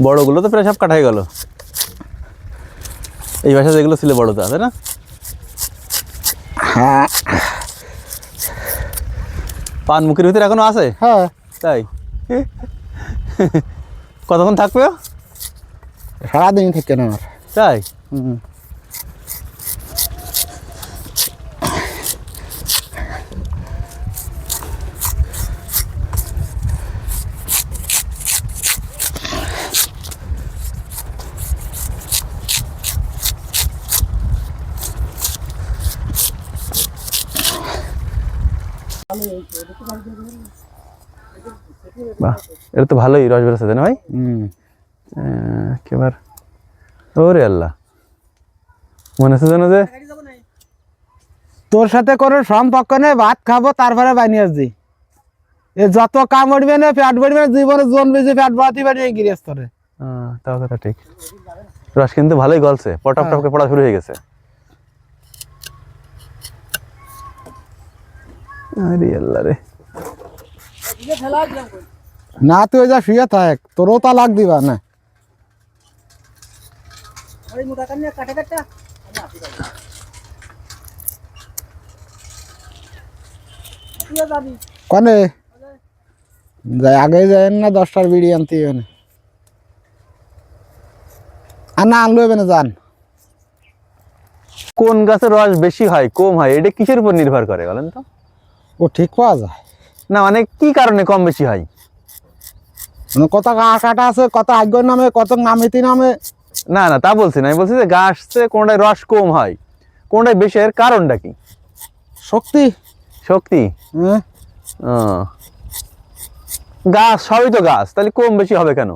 বড়গুলো তো প্রায় সব কাটা হয়ে গেল। এই বাসা যেগুলো ছিল বড়টা, তাই না? হ্যাঁ। পান মুখের ভিতরে এখনো আছে? হ্যাঁ। তাই? কতক্ষণ থাকবে? সারাদিন থেকে না আমার। তাই? বাহ, এটা তো ভালোই রস বেরোচ্ছে, তাই না ভাই? একেবার ওরে আল্লাহ, মনে হচ্ছে যেন যে তোর সাথে কোনো সম্পর্ক নেই, ভাত খাবো তারপরে বানিয়ে আসছি। এ যত কাম উঠবে না, ফ্যাট বাড়বে না, জীবনে জন বেশি ফ্যাট বাড়তে পারি গৃহস্থরে। তাও কথা ঠিক। রস কিন্তু ভালোই গলছে, পটপ টপকে পড়া শুরু হয়ে গেছে। আরে আল্লাহ রে, না তুই যা শুয়ে থাক, তোরও তা লাগ দিবা না। কনে যাই আগে যায় না, 10টার বিড়ি আনতে হবে না। আর না আনলো হবে না, যান। কোন গাছের রস বেশি হয় কম হয় এটা কিসের উপর নির্ভর করে বলেন তো? ও ঠিক পাওয়া যায় না, মানে কি কারণে কম বেশি হয়? মানে কত কাটা আছে, কত আগ্যর নামে, কত নামিতি নামে। না না, তা বলছি না, আমি বলছি যে গাছে কোনটায় রস কম হয়, কোনটায় বেশি, এর কারণটা কি? শক্তি। শক্তি? হ্যাঁ, গাছ সবই তো গাছ, তাহলে কম বেশি হবে কেন?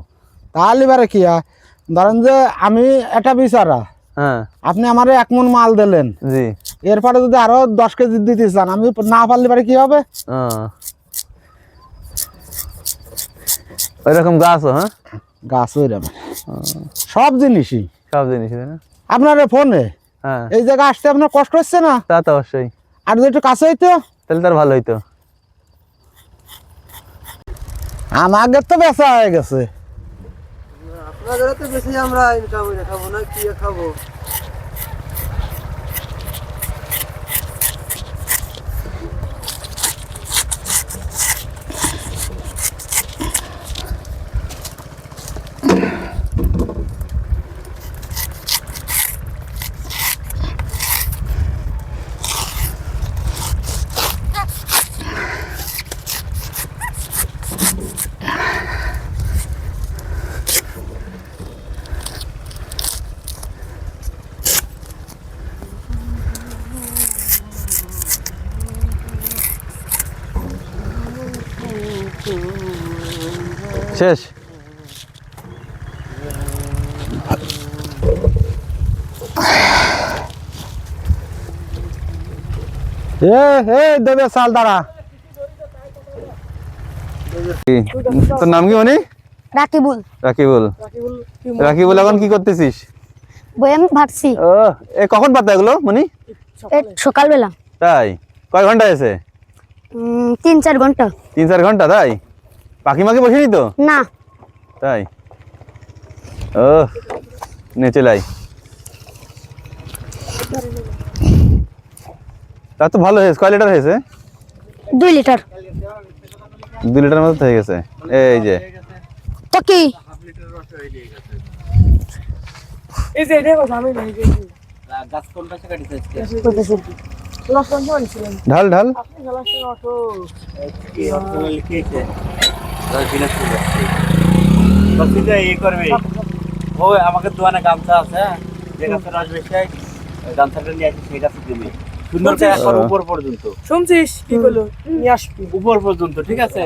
তাহলে এবারে কি হয়, ধরেন যে আমি এটা বিচারা, হ্যাঁ, আপনি আমারে 1 মণ মাল দিলেন, জি, এরপরে যদি আরো 10 কেজি দিতে চান, আমি না পারলে পারে কি হবে? ওইরকম গাছও? হ্যাঁ, গাছ ওইরকম সব জিনিসই, সব জিনিস, তাই না? আপনার ফোনে হ্যাঁ, এই জায়গা আসতে আপনার কষ্ট হচ্ছে না? তা তো অবশ্যই। আর যদি একটু কাছে হইতো তাহলে তার ভালো হইতো। আমাদের তো বেচা হয়ে গেছে। আপনাদের তো বেশি, আমরা ইনকাম খাবো না, কি খাবো? শেষ? দেবে চাল দাঁড়া। তোর নাম কি মনি? রাকিবুল। রাকিবুল। রাকিবুল, এখন কি করতেছিস? বয়াম ভাবছি ও, এ কখন পাতা এগুলো মনি? সকালবেলা। তাই? কয় ঘন্টা আছে? 3-4 ঘন্টা। 3-4 ঘন্টা? তাই? পাখি মাখি বসেনি তো? না। তাই? ও, নেচে লাই। তা তো ভালো হয়েছে। কয় লিটার হয়েছে? 2 লিটার। 2 লিটার মতো হয়ে গেছে। এই যে তো কি এই যে দেখো আমি নাই গেছি গাছ কোন পাশে কাটিছে ঢাল ঢাল। আপনি গলাতে অটো কি অটো লিখেছে রস বিনাশ করে বস এটা এই করবে। ও আমাকে দোয়ানে গামছা আছে, যে গাছের রস বেশি হয় গামছাটা নিয়ে আসি, সেই গাছে দিবি সুন্দর করে একবার উপর পর্যন্ত। শুনছিস কি বলো? নিয়ে আসবি উপর পর্যন্ত, ঠিক আছে?